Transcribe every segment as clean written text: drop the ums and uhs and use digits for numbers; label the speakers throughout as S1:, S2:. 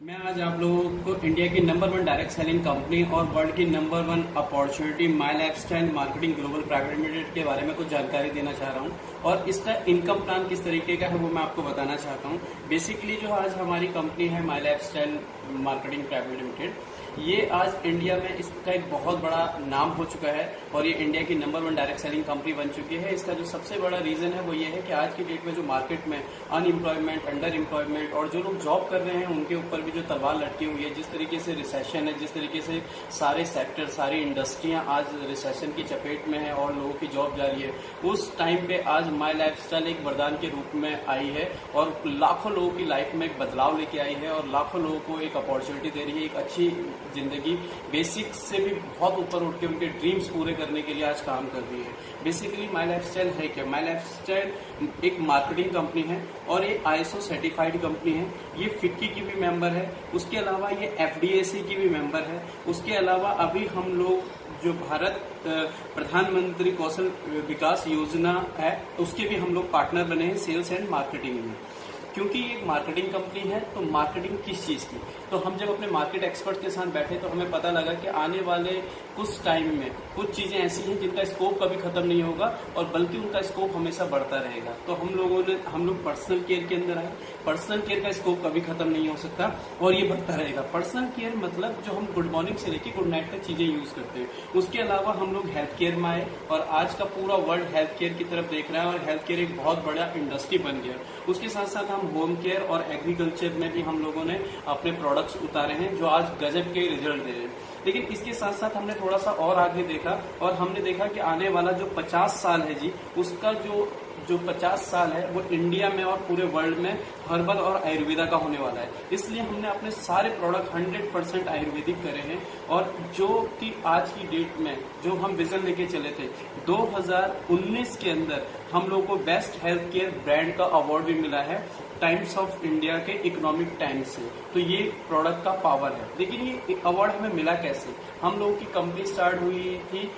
S1: मैं आज आप लोगों को इंडिया की नंबर 1 डायरेक्ट सेलिंग कंपनी और वर्ल्ड की number 1 opportunity my lifestyle marketing global private limited के बारे में कुछ जानकारी देना चाह रहा हूं और इसका इनकम प्लान किस तरीके का है वो मैं आपको बताना चाहता हूं। बेसिकली जो आज हमारी कंपनी है माई लाइफस्टाइल मार्केटिंग प्राइवेट लिमिटेड, ये आज इंडिया में इसका एक बहुत बड़ा नाम हो चुका है और ये इंडिया की नंबर 1 डायरेक्ट सेलिंग कंपनी बन चुकी है। इसका जो सबसे बड़ा रीजन है वो ये है कि आज की डेट में जो मार्केट में अनएम्प्लॉयमेंट, अंडर एम्प्लॉयमेंट और जो लोग जॉब कर रहे हैं उनके ऊपर भी जो तलवार लटकी हुई है, जिस तरीके से रिसेशन है, जिस तरीके से सारे सेक्टर, सारी इंडस्ट्रियां आज रिसेशन की चपेट में है और लोगों की जॉब जा रही है, उस टाइम पे आज माई लाइफस्टाइल एक वरदान के रूप में आई है और लाखों लोगों की लाइफ में एक बदलाव लेके आई है और लाखों लोगों को एक अपॉर्चुनिटी दे रही है, एक अच्छी जिंदगी बेसिक से भी बहुत ऊपर उठ के उनके ड्रीम्स पूरे करने के लिए आज काम कर रही है। बेसिकली माई लाइफस्टाइल है क्या? माई लाइफस्टाइल एक मार्केटिंग कंपनी है और ये ISO सर्टिफाइड कंपनी है। ये फिक्की की भी मेंबर है, उसके अलावा ये FDAC की भी मेंबर है। उसके अलावा अभी हम लोग जो भारत प्रधानमंत्री कौशल विकास योजना है उसके भी हम लोग पार्टनर बने हैं सेल्स एंड मार्केटिंग में। क्योंकि ये मार्केटिंग कंपनी है तो मार्केटिंग किस चीज की, तो हम जब अपने मार्केट एक्सपर्ट के साथ बैठे तो हमें पता लगा कि आने वाले कुछ टाइम में कुछ चीजें ऐसी हैं जिनका स्कोप कभी खत्म नहीं होगा और बल्कि उनका स्कोप हमेशा बढ़ता रहेगा। तो हम लोग पर्सनल केयर के अंदर आए। पर्सनल केयर का स्कोप कभी खत्म नहीं हो सकता और ये बढ़ता रहेगा। पर्सनल केयर मतलब जो हम गुड मॉर्निंग से लेकर गुड नाइट तक चीजें यूज करते हैं। उसके अलावा हम लोग हेल्थ केयर में आए और आज का पूरा वर्ल्ड हेल्थ केयर की तरफ देख रहा है और हेल्थ केयर एक बहुत बड़ा इंडस्ट्री बन गया। उसके साथ साथ हम होम केयर और एग्रीकल्चर में भी हम लोगों ने अपने प्रोडक्ट्स उतारे हैं जो आज गजब के रिजल्ट दे रहे हैं। लेकिन इसके साथ साथ हमने थोड़ा सा और आगे देखा और हमने देखा कि आने वाला जो 50 साल है जी, उसका जो 50 साल है वो इंडिया में और पूरे वर्ल्ड में हर्बल और आयुर्वेदा का होने वाला है। इसलिए हमने अपने सारे प्रोडक्ट 100% आयुर्वेदिक करे हैं और जो कि आज की डेट में जो हम विजन लेके चले थे 2019 के अंदर हम लोगों को बेस्ट हेल्थ केयर ब्रांड का अवार्ड भी मिला है टाइम्स ऑफ इंडिया के इकोनॉमिक टाइम्स से। तो ये प्रोडक्ट का पावर है। लेकिन ये अवार्ड हमें मिला कैसे? हम लोगों की कंपनी स्टार्ट हुई थी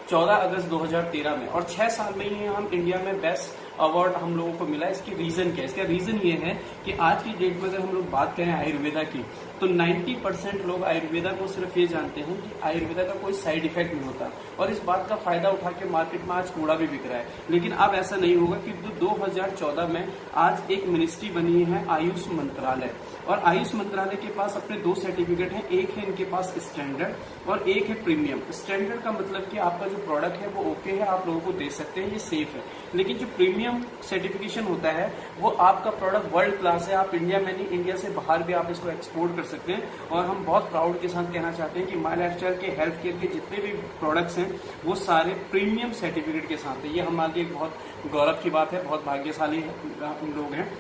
S1: 14 अगस्त 2013 में और 6 साल में ही हम इंडिया में बेस्ट अवार्ड हम लोगों को मिला। इसकी रीजन क्या है? इसका रीजन ये है कि आज की डेट में अगर हम लोग बात करें आयुर्वेदा की तो 90% लोग आयुर्वेदा को सिर्फ ये जानते हैं कि आयुर्वेदा का कोई साइड इफेक्ट नहीं होता और इस बात का फायदा उठा के मार्केट में आज कूड़ा भी बिक रहा है। लेकिन अब ऐसा नहीं होगा कि 2014 में आज एक मिनिस्ट्री बनी है आयुष मंत्रालय और आयुष मंत्रालय के पास अपने 2 सर्टिफिकेट हैं। एक है इनके पास स्टैंडर्ड और एक है प्रीमियम। स्टैंडर्ड का मतलब कि आपका जो प्रोडक्ट है वो ओके है, आप लोगों को दे सकते हैं, ये सेफ है। लेकिन जो प्रीमियम सर्टिफिकेशन होता है वो आपका प्रोडक्ट वर्ल्ड क्लास है, आप इंडिया में नहीं इंडिया से बाहर भी आप इसको एक्सपोर्ट कर सकते हैं। और हम बहुत प्राउड के साथ कहना चाहते हैं कि माई लाइफस्टाइल के हेल्थ केयर के जितने भी प्रोडक्ट्स हैं वो सारे प्रीमियम सर्टिफिकेट के साथ है। ये हमारे लिए एक बहुत गौरव की बात है, बहुत भाग्यशाली हम लोग हैं।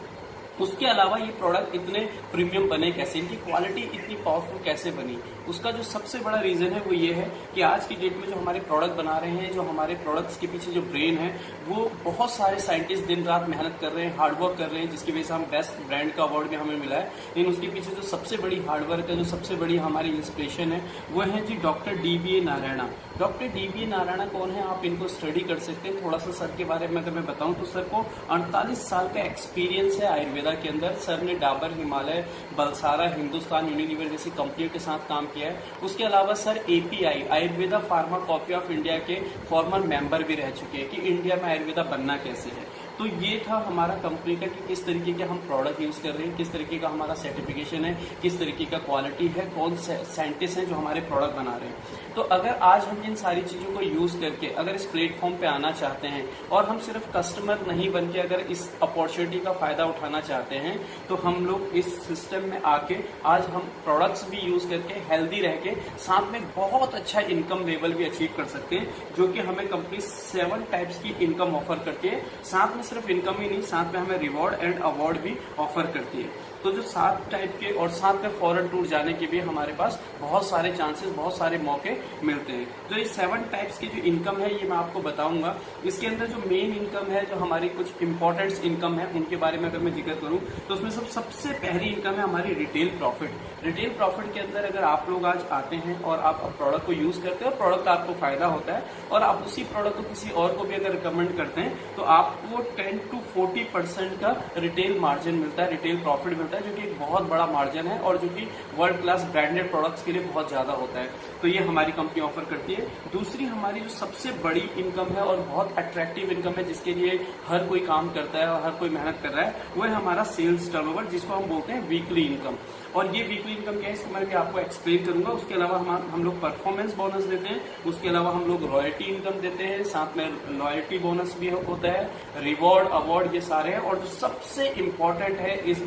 S1: उसके अलावा ये प्रोडक्ट इतने प्रीमियम बने कैसे, इनकी क्वालिटी इतनी पावरफुल कैसे बनी? उसका जो सबसे बड़ा रीजन है वो ये है कि आज की डेट में जो हमारे प्रोडक्ट बना रहे हैं, जो हमारे प्रोडक्ट्स के पीछे जो ब्रेन है वो बहुत सारे साइंटिस्ट दिन रात मेहनत कर रहे हैं, हार्डवर्क कर रहे हैं, जिसकी वजह से हम बेस्ट ब्रांड का अवार्ड भी हमें मिला है। लेकिन उसके पीछे जो सबसे बड़ी हार्डवर्क है, जो सबसे बड़ी हमारी इंस्पिरेशन है वो है जी doctor DBA Narayana. Doctor DBA Narayana कौन है? आप इनको स्टडी कर सकते हैं। थोड़ा सा सर के बारे में अगर मैं बताऊं तो सर को 48 साल का एक्सपीरियंस है आयुर्वेदा के अंदर। सर ने डाबर, हिमालय, बलसारा, हिंदुस्तान यूनिलीवर जैसी कंपनियों के साथ काम किया है। उसके अलावा sir API Ayurveda pharma copy of India के फॉर्मर मेंबर भी रह चुके हैं कि इंडिया में आयुर्वेदा बनना कैसे है। तो ये था हमारा कंपनी का कि किस तरीके के हम प्रोडक्ट यूज कर रहे हैं, किस तरीके का हमारा सर्टिफिकेशन है, किस तरीके का क्वालिटी है, कौन से साइंटिस्ट हैं जो हमारे प्रोडक्ट बना रहे हैं। तो अगर आज हम इन सारी चीजों को यूज करके अगर इस प्लेटफॉर्म पे आना चाहते हैं और हम सिर्फ कस्टमर नहीं बन के अगर इस अपॉर्चुनिटी का फायदा उठाना चाहते हैं तो हम लोग इस सिस्टम में आके आज हम प्रोडक्ट्स भी यूज करके हेल्दी रह के साथ में बहुत अच्छा इनकम लेवल भी अचीव कर सकते हैं, जो कि हमें कंपनी 7 टाइप्स की इनकम ऑफर करती है। साथ में सिर्फ इनकम ही नहीं, साथ में हमें रिवॉर्ड एंड अवार्ड भी ऑफर करती है। तो जो 7 टाइप के और साथ में फॉरेन टूर जाने के भी हमारे पास बहुत सारे चांसेस, बहुत सारे मौके मिलते हैं। तो ये 7 टाइप्स की जो इनकम है ये मैं आपको बताऊंगा। इसके अंदर जो मेन इनकम है, जो हमारी कुछ इंपॉर्टेंट इनकम है, उनके बारे में अगर मैं जिक्र करूं तो उसमें सबसे पहली इनकम है हमारी रिटेल प्रॉफिट। रिटेल प्रॉफिट के अंदर अगर आप लोग आज आते हैं और आप प्रोडक्ट को यूज करते हैं और प्रोडक्ट का आपको फायदा होता है और आप उसी प्रोडक्ट को किसी और को भी अगर रिकमेंड करते हैं तो आपको 10 to 40% का रिटेल मार्जिन मिलता है, रिटेल प्रॉफिट मिलता है। होता है, जो कि एक बहुत बड़ा मार्जिन है और जो कि वर्ल्ड क्लास ब्रांडेड प्रोडक्ट्स के लिए बहुत ज्यादा होता है। तो ये हमारी कंपनी ऑफर करती है। दूसरी हमारी जो सबसे बड़ी इनकम है और बहुत अट्रैक्टिव इनकम है, जिसके लिए हर कोई काम करता है और हर कोई मेहनत कर रहा है, वो है हमारा सेल्स टर्नओवर, जिसको हम बोलते हैं वीकली इनकम। और ये वीकली इनकम क्या है, इसको मैं भी आपको एक्सप्लेन करूंगा। उसके अलावा हम लोग परफॉर्मेंस बोनस देते हैं, उसके अलावा हम लोग रॉयल्टी इनकम देते हैं, साथ में लॉयल्टी बोनस भी होता है, रिवॉर्ड अवार्ड, ये सारे हैं। और जो सबसे इंपॉर्टेंट है इस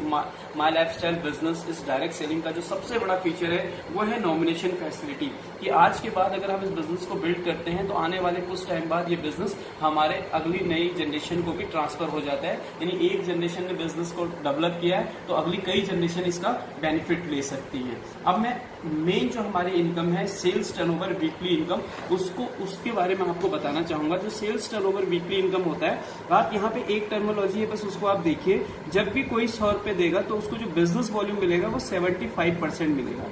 S1: माई लाइफस्टाइल बिजनेस, इस डायरेक्ट सेलिंग का जो सबसे बड़ा फीचर है वो है नॉमिनेशन फैसिलिटी, कि आज के बाद अगर हम इस बिजनेस को बिल्ड करते हैं तो आने वाले कुछ टाइम बाद ये बिजनेस हमारे अगली नई जनरेशन को भी ट्रांसफर हो जाता है। यानी एक जनरेशन ने बिजनेस को डेवलप किया है तो अगली कई जनरेशन इसका बेनिफिट ले सकती है। अब मैं मेन जो हमारी इनकम है सेल्स टर्नओवर वीकली इनकम, उसके बारे में आपको बताना चाहूंगा। जो सेल्स टर्नओवर वीकली इनकम होता है, आप यहाँ पे एक टर्मिनोलॉजी है, बस उसको आप देखिए। जब भी कोई 100 रुपए देगा तो उसको जो बिजनेस वॉल्यूम मिलेगा वो 75% मिलेगा।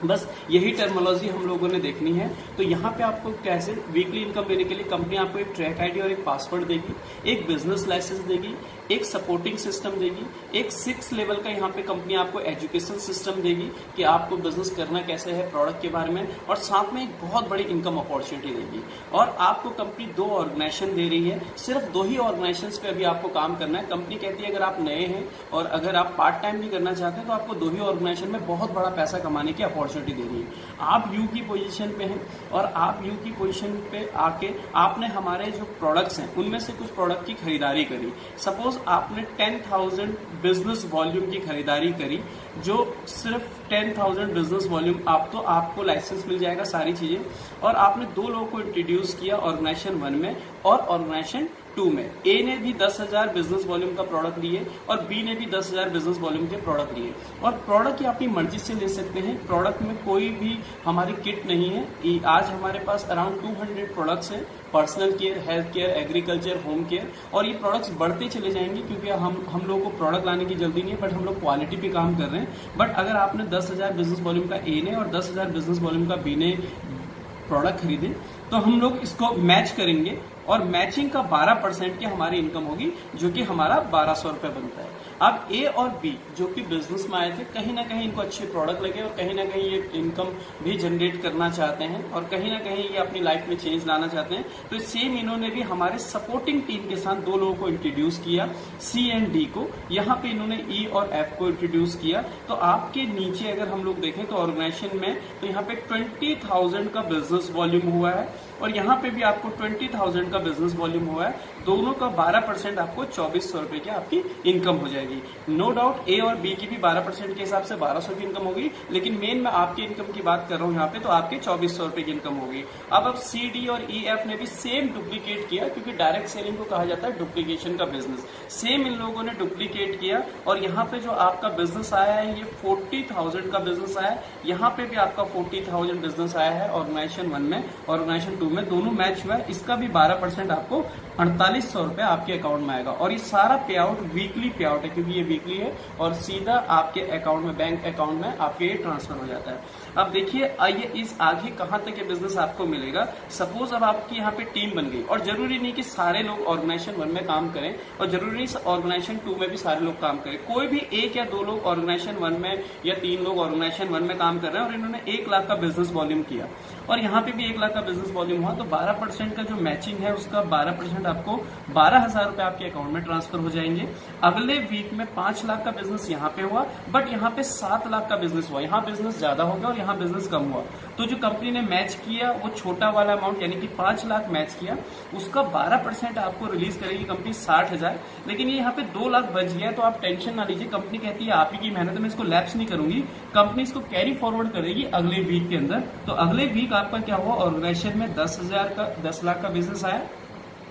S1: बस यही टर्मिनोलॉजी हम लोगों ने देखनी है। तो यहाँ पे आपको कैसे वीकली इनकम लेने के लिए कंपनी आपको एक ट्रैक आईडी और एक पासवर्ड देगी, एक बिजनेस लाइसेंस देगी, एक सपोर्टिंग सिस्टम देगी, एक 6 लेवल का यहाँ पे कंपनी आपको एजुकेशन सिस्टम देगी कि आपको बिजनेस करना कैसे है, प्रोडक्ट के बारे में, और साथ में एक बहुत बड़ी इनकम अपॉर्चुनिटी देगी। और आपको कंपनी 2 ऑर्गेनाइजेशन दे रही है, सिर्फ 2 ही ऑर्गेनाइजेशन पे अभी आपको काम करना है। कंपनी कहती है अगर आप नए हैं और अगर आप पार्ट टाइम भी करना चाहते हैं तो आपको 2 ही ऑर्गेनाइजेशन में बहुत बड़ा पैसा कमाने की अपॉर्चुनिटी दे रही है। आप यू की पोजीशन पे हैं और आप यू की पोजीशन पे आके आपने हमारे जो प्रोडक्ट्स हैं उनमें से कुछ प्रोडक्ट की खरीदारी करी। सपोज आपने 10,000 बिजनेस वॉल्यूम की खरीदारी करी, जो सिर्फ 10,000 बिजनेस वॉल्यूम आपको लाइसेंस मिल जाएगा सारी चीजें। और आपने 2 लोगों को इंट्रोड्यूस किया ऑर्गेनाइजेशन 1 में और ऑर्गेनाइजेशन 2 में। ए ने भी 10,000 बिजनेस वॉल्यूम का प्रोडक्ट लिए और बी ने भी 10,000 बिजनेस वॉल्यूम के प्रोडक्ट लिए। और प्रोडक्ट ये अपनी मर्जी से ले सकते हैं, प्रोडक्ट में कोई भी हमारी किट नहीं है। आज हमारे पास अराउंड 200 प्रोडक्ट्स हैं, personal care, health care, agriculture, home care, और ये प्रोडक्ट्स बढ़ते चले जाएंगे क्योंकि हम लोगों को प्रोडक्ट लाने की जल्दी नहीं है, बट हम लोग क्वालिटी पे काम कर रहे हैं। बट अगर आपने 10,000 बिजनेस वॉल्यूम का ए ने और 10,000 बिजनेस वॉल्यूम का बी ने प्रोडक्ट खरीदे तो हम लोग इसको मैच करेंगे और मैचिंग का 12% की हमारी इनकम होगी, जो कि हमारा 1,200 रुपए बनता है। अब ए और बी जो कि बिजनेस में आए थे, कहीं ना कहीं इनको अच्छे प्रोडक्ट लगे और कहीं ना कहीं ये इनकम भी जनरेट करना चाहते हैं और कहीं ना कहीं ये अपनी लाइफ में चेंज लाना चाहते हैं। तो सेम इन्होंने भी हमारे सपोर्टिंग टीम के साथ 2 लोगों को इंट्रोड्यूस किया, सी एंड डी को। यहाँ पे इन्होंने ई और एफ को इंट्रोड्यूस किया। तो आपके नीचे अगर हम लोग देखें तो ऑर्गेनाइजेशन में तो यहाँ पे 20,000 का बिजनेस वॉल्यूम हुआ है और यहाँ पे भी आपको 20,000 का बिजनेस वॉल्यूम हुआ है। दोनों का 12% आपको 2,400 रुपए की आपकी इनकम हो जाएगी। नो डाउट ए और बी की भी 12% के हिसाब से 1,200 की इनकम होगी, लेकिन मेन मैं आपकी इनकम की बात कर रहा हूँ यहाँ पे, तो आपके 2,400 रुपए की इनकम होगी। अब सी डी और ई एफ ने भी सेम डुप्लीकेट किया, क्योंकि डायरेक्ट सेलिंग को कहा जाता है डुप्लीकेशन का बिजनेस। सेम इन लोगों ने डुप्लीकेट किया और यहाँ पे जो आपका बिजनेस आया है ये 40,000 का बिजनेस आया है। यहाँ पे भी आपका 40,000 बिजनेस आया है ऑर्गेनाइजेशन 1 में, ऑर्गेनाइजेशन 2 में, दोनों मैच हुआ है। इसका भी 12% आपको 4,800 रुपए आपके अकाउंट में आएगा। और ये सारा पे आउट वीकली पे आउट है, क्योंकि ये वीकली है और सीधा आपके अकाउंट में, बैंक अकाउंट में आपके ये ट्रांसफर हो जाता है। अब देखिए आइए इस आगे कहां तक ये बिजनेस आपको मिलेगा। सपोज अब आपकी यहाँ पे टीम बन गई और जरूरी नहीं कि सारे लोग ऑर्गेनाइजेशन 1 में काम करें और जरूरी नहीं ऑर्गेनाइजेशन 2 में भी सारे लोग काम करें। कोई भी 1 या 2 लोग ऑर्गेनाइजेशन 1 में या 3 लोग ऑर्गेनाइजेशन 1 में काम कर रहे हैं और इन्होंने 1 लाख का बिजनेस वॉल्यूम किया और यहाँ पे भी 1 लाख का बिजनेस वॉल्यूम हुआ, तो 12% का जो मैचिंग है उसका 12% आपको 12,000 रुपए आपके अकाउंट में ट्रांसफर हो जाएंगे। अगले वीक में 5 लाख का बिजनेस यहाँ पे हुआ, बट यहाँ पे 7 लाख का बिजनेस हुआ। यहाँ बिजनेस ज्यादा हो गया और यहाँ बिजनेस कम हुआ, तो जो कंपनी ने मैच किया वो छोटा वाला अमाउंट यानी कि 5 लाख मैच किया, उसका 12% आपको रिलीज करेगी कंपनी 60,000। लेकिन ये यहाँ पे 2 लाख बच गया, तो आप टेंशन ना लीजिए, कंपनी कहती है आप ही की मेहनत है, मैं इसको लैप्स नहीं करूंगी, कंपनी इसको कैरी फॉरवर्ड करेगी अगले वीक के अंदर। तो अगले वीक आपका क्या हुआ, ऑर्गेनाइजेशन में 10 लाख का बिजनेस आया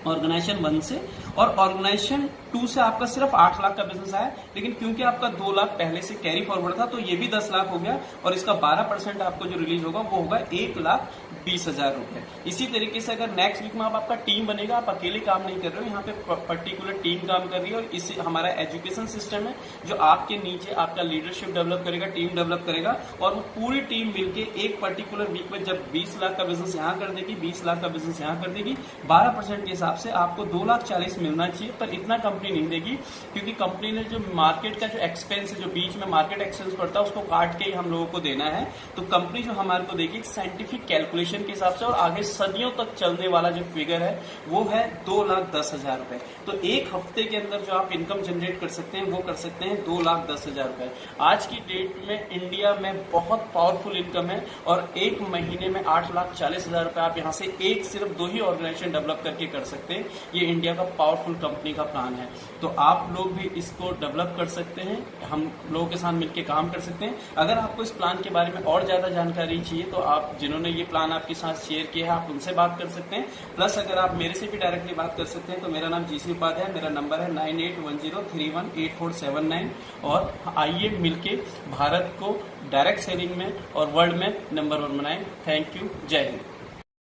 S1: ऑर्गेनाइजेशन 1 से, और ऑर्गेनाइजेशन 2 से आपका सिर्फ 8 लाख का बिजनेस आया। लेकिन क्योंकि आपका 2 लाख पहले से कैरी फॉरवर्ड था तो ये भी 10 लाख हो गया और इसका 12% आपको जो रिलीज होगा वो होगा 1,10,000 20,000 रुपए। इसी तरीके से अगर नेक्स्ट वीक में आपका टीम बनेगा, आप अकेले काम नहीं कर रहे हो, यहाँ पे पर्टिकुलर टीम काम कर रही है और इसी हमारा एजुकेशन सिस्टम है जो आपके नीचे आपका लीडरशिप डेवलप करेगा, टीम डेवलप करेगा और वो पूरी टीम मिलके एक पर्टिकुलर वीक में जब 20 लाख का बिजनेस यहाँ कर देगी, 20 लाख का बिजनेस यहाँ कर देगी, 12% के हिसाब से आपको 2,40,000 मिलना चाहिए। पर इतना कंपनी नहीं देगी क्योंकि कंपनी ने जो मार्केट का जो एक्सपेंस है, जो बीच में मार्केट एक्सपेंस पड़ता है, उसको काट के ही हम लोगों को देना है। तो कंपनी जो हमारे को देगी साइंटिफिक कैलकुलेशन के हिसाब से और आगे सदियों तक चलने वाला जो फिगर है वो है 2,10,000 रुपए। तो एक हफ्ते के अंदर जो आप इनकम जनरेट कर सकते हैं वो कर सकते हैं 2,10,000 रुपए। आज की डेट में इंडिया में बहुत पावरफुल इनकम है और एक महीने में 8,40,000 रुपए आप यहाँ से एक सिर्फ 2 ही ऑर्गेनाइजेशन डेवलप करके कर सकते हैं। ये इंडिया का पावरफुल कंपनी का प्लान है, तो आप लोग भी इसको डेवलप कर सकते हैं, हम लोगों के साथ मिलकर काम कर सकते हैं। अगर आपको इस प्लान के बारे में और ज्यादा जानकारी चाहिए तो आप जिन्होंने ये प्लान आपके साथ शेयर किया है आप उनसे बात कर सकते हैं। प्लस अगर आप मेरे से भी डायरेक्टली बात कर सकते हैं तो मेरा नाम जीसी उपाध्याय है, मेरा नंबर है 9810318479 और आइए मिलके भारत को डायरेक्ट सेलिंग में और वर्ल्ड में नंबर 1 बनाएं। थैंक यू, जय हिंद।